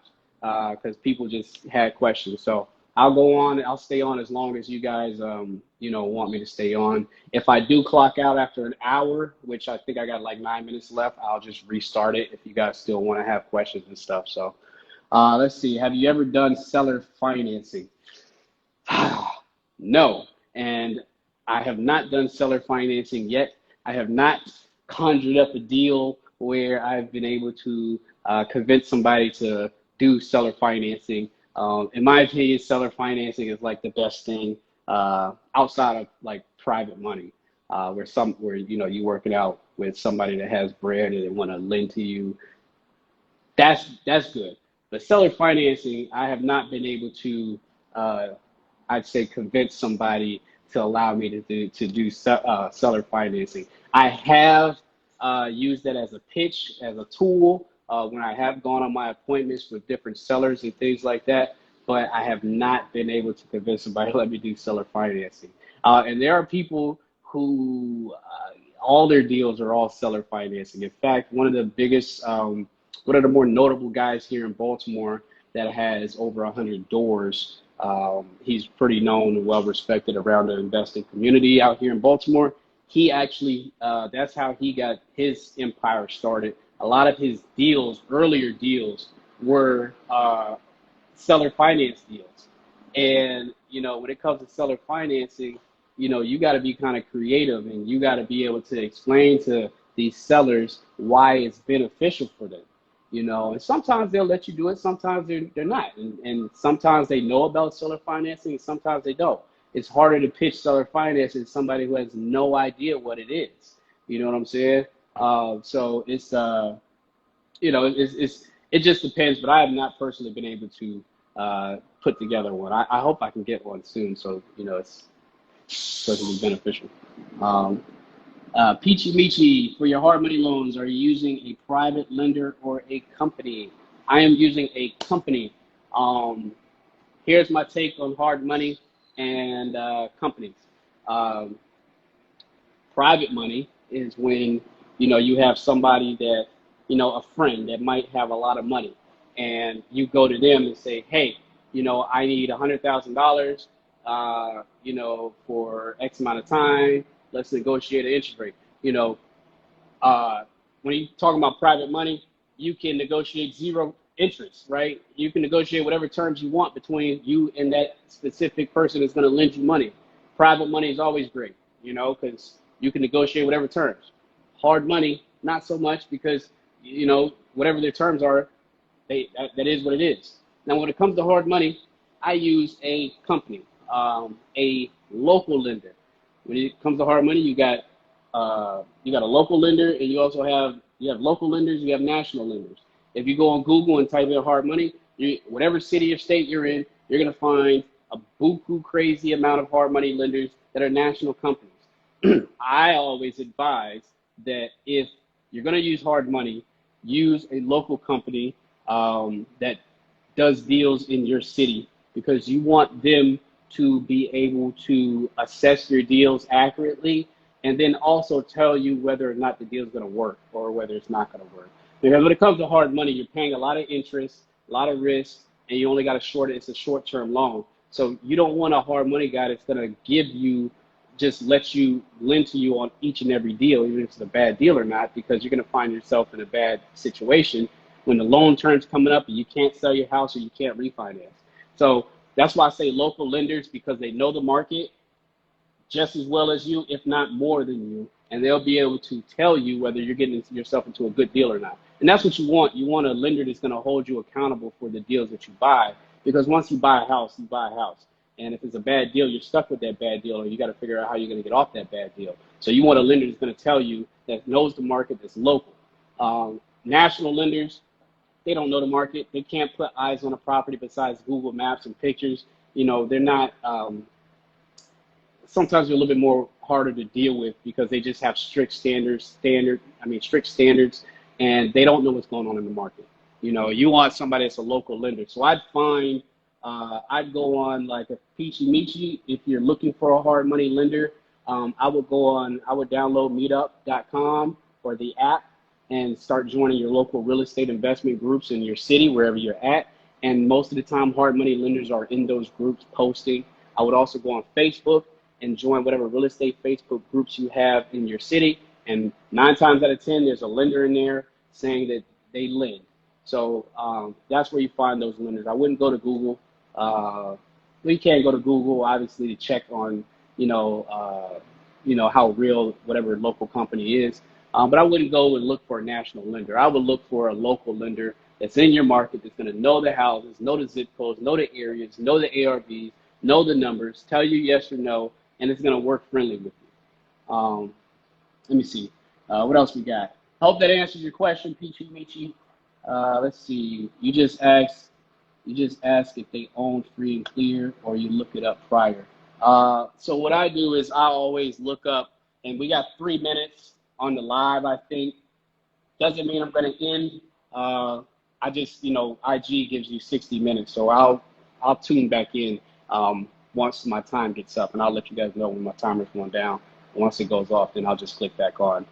because people just had questions. So I'll go on. I'll stay on as long as you guys, want me to stay on. If I do clock out after an hour, which I think I got like 9 minutes left, I'll just restart it if you guys still want to have questions and stuff. So let's see. Have you ever done seller financing? No. And I have not done seller financing yet. I have not conjured up a deal where I've been able to convince somebody to do seller financing. In my opinion, seller financing is like the best thing outside of like private money, where you working out with somebody that has bread and they want to lend to you. That's good. But seller financing, I have not been able to, I'd say, convince somebody to allow me to do seller financing. I have used that as a pitch, as a tool when I have gone on my appointments with different sellers and things like that. But I have not been able to convince somebody to let me do seller financing. And there are people who all their deals are all seller financing. In fact, one of the more notable guys here in Baltimore that has over 100 doors. He's pretty known and well respected around the investing community out here in Baltimore. He actually, that's how he got his empire started. A lot of his deals, earlier deals, were seller finance deals. And, when it comes to seller financing, you got to be kind of creative and you got to be able to explain to these sellers why it's beneficial for them. And sometimes they'll let you do it, sometimes they're not. And sometimes they know about seller financing, and sometimes they don't. It's harder to pitch seller financing to somebody who has no idea what it is. You know what I'm saying? So it just depends. But I have not personally been able to put together one. I hope I can get one soon, so so it can be beneficial. Um, Peachy Michi, for your hard money loans, are you using a private lender or a company? I am using a company. Um, Here's my take on hard money and companies. Um, Private money is when you have somebody that a friend that might have a lot of money, and you go to them and say, hey, I need $100,000 for X amount of time. Let's negotiate an interest rate. uh, when you talking about private money, you can negotiate zero interest, right? You can negotiate whatever terms you want between you and that specific person that's going to lend you money. Private money is always great, because you can negotiate whatever terms. Hard money, not so much, because whatever their terms are, that is what it is. Now, when it comes to hard money, I use a company, a local lender. When it comes to hard money, you got a local lender, and you have local lenders, you have national lenders. If you go on Google and type in hard money, whatever city or state you're in, you're gonna find a buku crazy amount of hard money lenders that are national companies. I always advise that if you're going to use hard money, use a local company that does deals in your city, because you want them to be able to assess your deals accurately, and then also tell you whether or not the deal is going to work or whether it's not going to work. Because when it comes to hard money, you're paying a lot of interest, a lot of risk, and you only got it's a short-term loan. So you don't want a hard money guy that's going to just let you lend to you on each and every deal, even if it's a bad deal or not, because you're going to find yourself in a bad situation when the loan term's coming up and you can't sell your house or you can't refinance. So that's why I say local lenders, because they know the market just as well as you, if not more than you, and they'll be able to tell you whether you're getting yourself into a good deal or not. And that's what you want. You want a lender that's going to hold you accountable for the deals that you buy, because once you buy a house, you buy a house. And if it's a bad deal, you're stuck with that bad deal, and you got to figure out how you're going to get off that bad deal. So you want a lender that's going to tell you, that knows the market, that's local. National lenders, they don't know the market. They can't put eyes on a property besides Google Maps and pictures. They're not. Sometimes they're a little bit more harder to deal with because they just have strict standards, and they don't know what's going on in the market. You want somebody that's a local lender. So I'd go on like a Peachy Michi if you're looking for a hard money lender. I would download meetup.com or the app and start joining your local real estate investment groups in your city, wherever you're at. And most of the time, hard money lenders are in those groups posting. I would also go on Facebook and join whatever real estate Facebook groups you have in your city. And 9 times out of 10, there's a lender in there saying that they lend. So that's where you find those lenders. I wouldn't go to Google. You can't go to Google, obviously, to check on, how real whatever local company is. But I wouldn't go and look for a national lender. I would look for a local lender that's in your market, that's going to know the houses, know the zip codes, know the areas, know the ARVs, know the numbers, tell you yes or no, and it's going to work friendly with you. Let me see. What else we got? Hope that answers your question, Peachy Michi. Let's see. You just asked if they own free and clear, or you look it up prior. So what I do is I always look up, and we got 3 minutes on the live, I think. Doesn't mean I'm going to end. I just, IG gives you 60 minutes, so I'll tune back in once my time gets up, and I'll let you guys know when my timer's going down. Once it goes off, then I'll just click back on.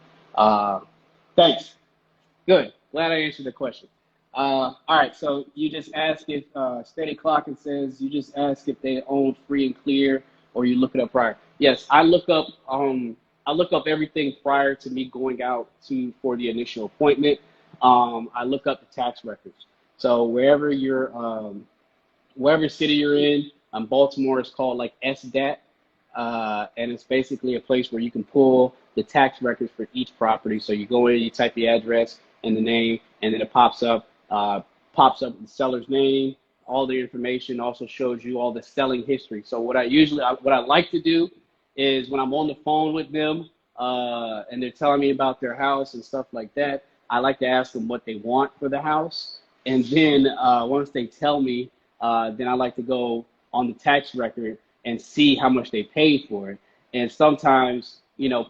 Thanks. Good. Glad I answered the question. All right, so you just ask if Steady Clock, it says you just ask if they own free and clear, or you look it up prior. Yes, I look up everything prior to me going out for the initial appointment. I look up the tax records. So wherever city you're in, Baltimore is called like SDAT, and it's basically a place where you can pull the tax records for each property. So you go in, you type the address and the name, and then it pops up the seller's name, all the information, also shows you all the selling history. So what I like to do is when I'm on the phone with them and they're telling me about their house and stuff like that, I like to ask them what they want for the house. And then once they tell me, then I like to go on the tax record and see how much they paid for it. And sometimes,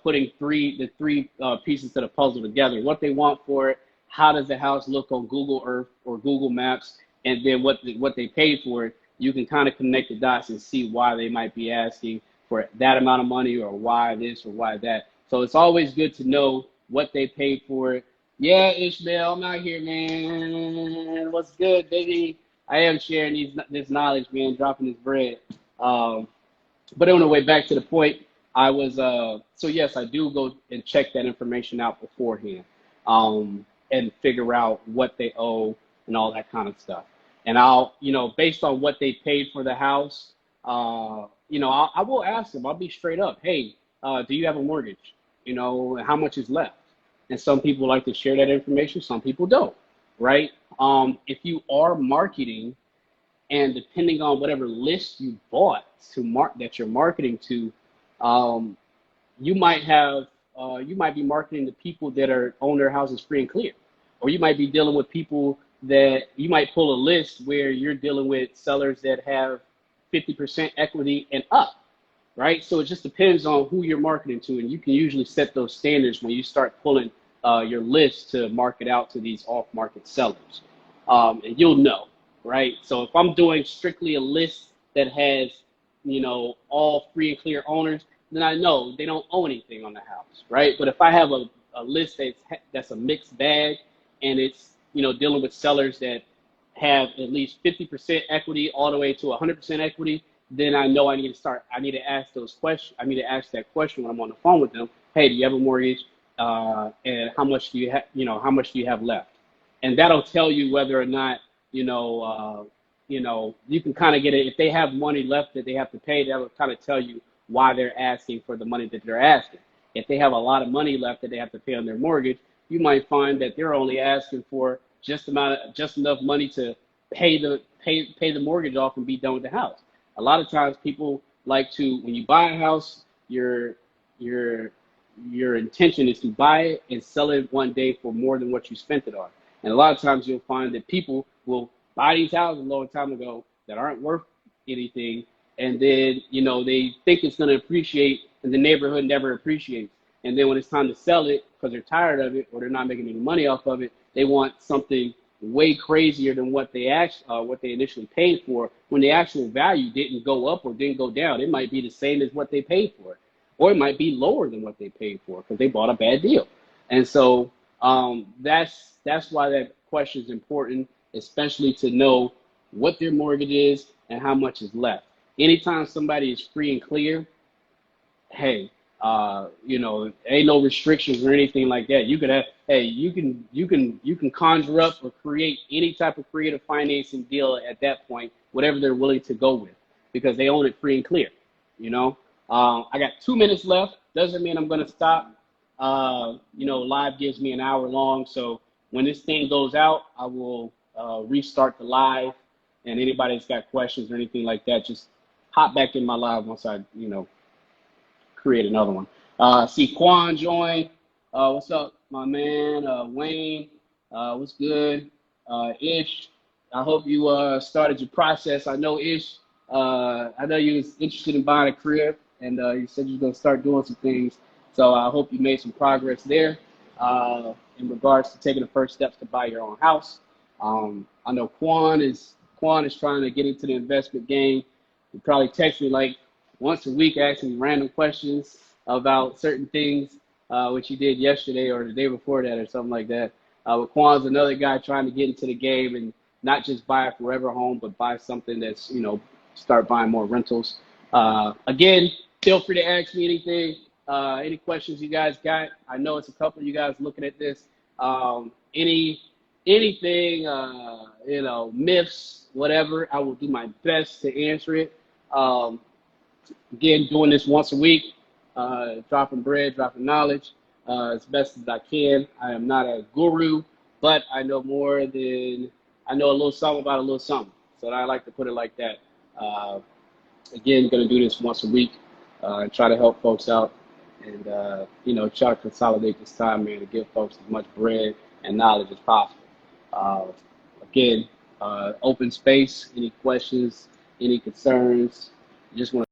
putting the three pieces to the puzzle together, what they want for it, how does the house look on Google Earth or Google Maps, and then what they paid for it, you can kind of connect the dots and see why they might be asking for that amount of money, or why this or why that. So it's always good to know what they paid for it. Yeah, Ishmael, I'm out here, man. What's good, baby? I am sharing this knowledge, man, dropping this bread. Um, but on the way back to the point, I was so yes, I do go and check that information out beforehand, and figure out what they owe and all that kind of stuff. And I'll, based on what they paid for the house, I will ask them. I'll be straight up. Hey, do you have a mortgage? How much is left? And some people like to share that information. Some people don't, right? If you are marketing, and depending on whatever list you bought that you're marketing to, you might be marketing to people that own their houses free and clear, or you might be dealing with people that you might pull a list where you're dealing with sellers that have 50% equity and up, right? So it just depends on who you're marketing to, and you can usually set those standards when you start pulling your list to market out to these off-market sellers, and you'll know, right? So if I'm doing strictly a list that has, all free and clear owners, then I know they don't own anything on the house, right? But if I have a list that's a mixed bag, and it's, dealing with sellers that have at least 50% equity all the way to 100% equity, then I know I need to ask those questions. I need to ask that question when I'm on the phone with them. Hey, do you have a mortgage? And how much do you have, how much do you have left? And that'll tell you whether or not, you can kind of get it. If they have money left that they have to pay, that will kind of tell you why they're asking for the money that they're asking. If they have a lot of money left that they have to pay on their mortgage, you might find that they're only asking for just enough money to pay the mortgage off and be done with the house. A lot of times people like to, when you buy a house, your intention is to buy it and sell it one day for more than what you spent it on. And a lot of times you'll find that people will buy these houses a long time ago that aren't worth anything, and then they think it's going to appreciate, and the neighborhood never appreciates. And then when it's time to sell it, because they're tired of it or they're not making any money off of it, they want something way crazier than what they initially paid for, when the actual value didn't go up or didn't go down. It might be the same as what they paid for, or it might be lower than what they paid for because they bought a bad deal. And so that's why that question is important, especially to know what their mortgage is and how much is left. Anytime somebody is free and clear, hey, ain't no restrictions or anything like that. You can conjure up or create any type of creative financing deal at that point, whatever they're willing to go with, because they own it free and clear. I got 2 minutes left. Doesn't mean I'm going to stop. Live gives me an hour long. So when this thing goes out, I will restart the live. And anybody that's got questions or anything like that, just hop back in my live once I, create another one. See Quan join. What's up, my man? Wayne, what's good? Ish, I hope you started your process. I know Ish, I know you was interested in buying a crib, and you said you're going to start doing some things. So I hope you made some progress there in regards to taking the first steps to buy your own house. I know Quan is trying to get into the investment game. He probably texts me like once a week asking me random questions about certain things, which he did yesterday or the day before that or something like that. But Quan's another guy trying to get into the game and not just buy a forever home, but buy something that's, start buying more rentals. Again, feel free to ask me anything, any questions you guys got. I know it's a couple of you guys looking at this. Anything, myths, whatever, I will do my best to answer it. Again, doing this once a week, dropping bread, dropping knowledge as best as I can. I am not a guru, but I know I know a little something about a little something. So I like to put it like that. Again, going to do this once a week, and try to help folks out, and try to consolidate this time, man, to give folks as much bread and knowledge is possible. Uh, Again, open space. Any questions? Any concerns? Just want